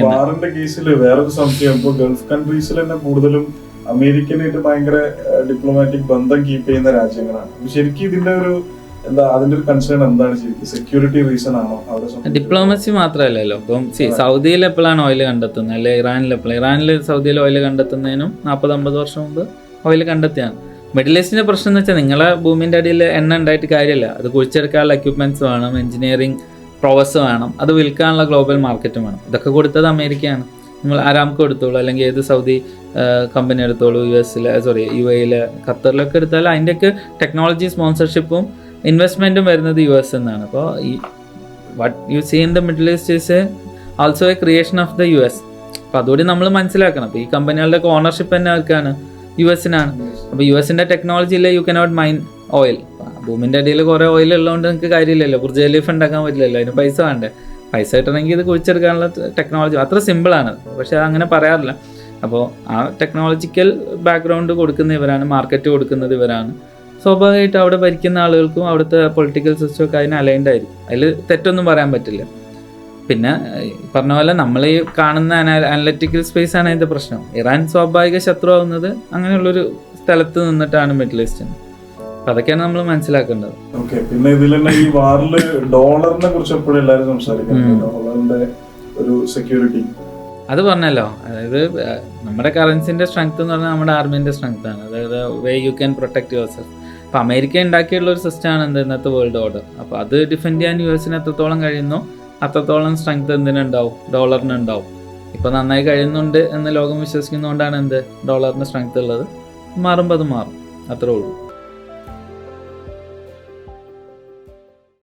വാറിന്റെ കേസിൽ വേറൊരു സംശയം, ഇപ്പൊ ഗൾഫ് കൺട്രീസിൽ തന്നെ കൂടുതലും അമേരിക്കനായിട്ട് ഭയങ്കര ഡിപ്ലോമാറ്റിക് ബന്ധം കീപ്പ് ചെയ്യുന്ന രാജ്യങ്ങളാണ്. ശരിക്കും ഇതിന്റെ ഒരു അതിന്റെ ഒരു കൺസേൺ എന്താണ്? ശരിക്കും സെക്യൂരിറ്റി റീസൺ ആണോ? ഡിപ്ലോമസി മാത്രമല്ലല്ലോ. ഇപ്പം സൗദിയിൽ എപ്പോഴാണ് ഓയിൽ കണ്ടെത്തുന്നത്, അല്ലെ ഇറാനിൽ എപ്പോഴാണ്? ഇറാനിൽ സൗദിയിൽ ഓയിൽ കണ്ടെത്തുന്നതിനും 40-50 വർഷം മുമ്പ് ഓയിൽ കണ്ടെത്തിയാണ്. മിഡിൽ ഈസ്റ്റിന്റെ പ്രശ്നം എന്ന് വെച്ചാൽ നിങ്ങളെ ഭൂമിന്റെ അടിയിൽ എണ്ണ ഉണ്ടായിട്ട് കാര്യമില്ല. അത് കുഴിച്ചെടുക്കാനുള്ള എക്യുപ്മെന്റ്സ് വേണം, എഞ്ചിനീയറിംഗ് പ്രോവസ് വേണം, അത് വിൽക്കാനുള്ള ഗ്ലോബൽ മാർക്കറ്റും വേണം. ഇതൊക്കെ കൊടുത്തത് അമേരിക്കയാണ്. നിങ്ങൾ ആരാംകോ എടുത്തോളൂ, അല്ലെങ്കിൽ ഏത് സൗദി കമ്പനി എടുത്തോളൂ, UAE, ഖത്തറിലൊക്കെ എടുത്താൽ അതിൻ്റെയൊക്കെ ടെക്നോളജി സ്പോൺസർഷിപ്പും ഇൻവെസ്റ്റ്മെൻറ്റും വരുന്നത് US എന്നാണ്. അപ്പോൾ ഈ what you see in the middle east is also a creation of the US. അപ്പോൾ അതുകൂടി നമ്മൾ മനസ്സിലാക്കണം. അപ്പോൾ ഈ കമ്പനികളുടെയൊക്കെ ഓണർഷിപ്പ് തന്നെ ആർക്കാണ്? US-നാണ്. അപ്പോൾ US-ൻ്റെ ടെക്നോളജിയിൽ യു കനോട്ട് മൈൻ ഓയിൽ. ഭൂമിൻ്റെ അടിയിൽ കുറേ ഓയിൽ ഉള്ളതുകൊണ്ട് നിങ്ങൾക്ക് കാര്യമില്ലല്ലോ, ബുർജ് ഖലീഫ ഉണ്ടാക്കാൻ പറ്റില്ലല്ലോ, അതിന് പൈസ വേണ്ടേ? പൈസ കിട്ടണമെങ്കിൽ ഇത് കുഴിച്ചെടുക്കാനുള്ള ടെക്നോളജി അത്ര സിമ്പിളാണ്. പക്ഷെ അതങ്ങനെ പറയാറില്ല. അപ്പോൾ ആ ടെക്നോളജിക്കൽ ബാക്ക്ഗ്രൗണ്ട് കൊടുക്കുന്ന ഇവരാണ്, മാർക്കറ്റ് കൊടുക്കുന്നത് ഇവരാണ്. സ്വാഭാവികമായിട്ട് അവിടെ ഭരിക്കുന്ന ആളുകൾക്കും അവിടുത്തെ പൊളിറ്റിക്കൽ സിസ്റ്റമൊക്കെ അതിന് അലൈൻഡ് ആയിരിക്കും. അതിൽ തെറ്റൊന്നും പറയാൻ പറ്റില്ല. പിന്നെ പറഞ്ഞ പോലെ നമ്മൾ ഈ കാണുന്ന അനലറ്റിക്കൽ സ്പേസ് ആണ് ഇതിൻ്റെ പ്രശ്നം. ഇറാൻ സ്വാഭാവിക ശത്രുവാകുന്നത് അങ്ങനെയുള്ളൊരു സ്ഥലത്ത് നിന്നിട്ടാണ് മിഡിൽ ഈസ്റ്റിന്. അപ്പം അതൊക്കെയാണ് നമ്മൾ മനസ്സിലാക്കേണ്ടത്. ഓക്കെ, പിന്നെ ഇതിൽ തന്നെ ഈ വാറില് ഡോളറിനെ കുറിച്ച് എപ്പോഴും എല്ലാവരും സംസാരിക്കുന്നത്, ഡോളറിന്റെ ഒരു സെക്യൂരിറ്റി അത് പറഞ്ഞല്ലോ. അതായത് നമ്മുടെ കറൻസിൻ്റെ സ്ട്രെങ്ത് എന്ന് പറഞ്ഞാൽ നമ്മുടെ ആർമീൻ്റെ സ്ട്രെങ്ത് ആണ്. അതായത് way you can protect yourself. അപ്പോൾ അമേരിക്ക ഉണ്ടാക്കിയുള്ള ഒരു സിസ്റ്റമാണ് ഇന്നത്തെ വേൾഡ് ഓർഡർ. അപ്പോൾ അത് ഡിഫെൻഡ് ചെയ്യാൻ US-ന് എത്രത്തോളം കഴിയുന്നോ അത്രത്തോളം സ്ട്രെങ്ത് എന്തിനുണ്ടാവും? ഡോളറിനുണ്ടാവും. ഇപ്പോൾ നന്നായി കഴിയുന്നുണ്ട് എന്ന് ലോകം വിശ്വസിക്കുന്നതുകൊണ്ടാണ് ഡോളറിന് സ്ട്രെങ്ത് ഉള്ളത്. മാറുമ്പോൾ അത് മാറും, അത്രേ ഉള്ളൂ.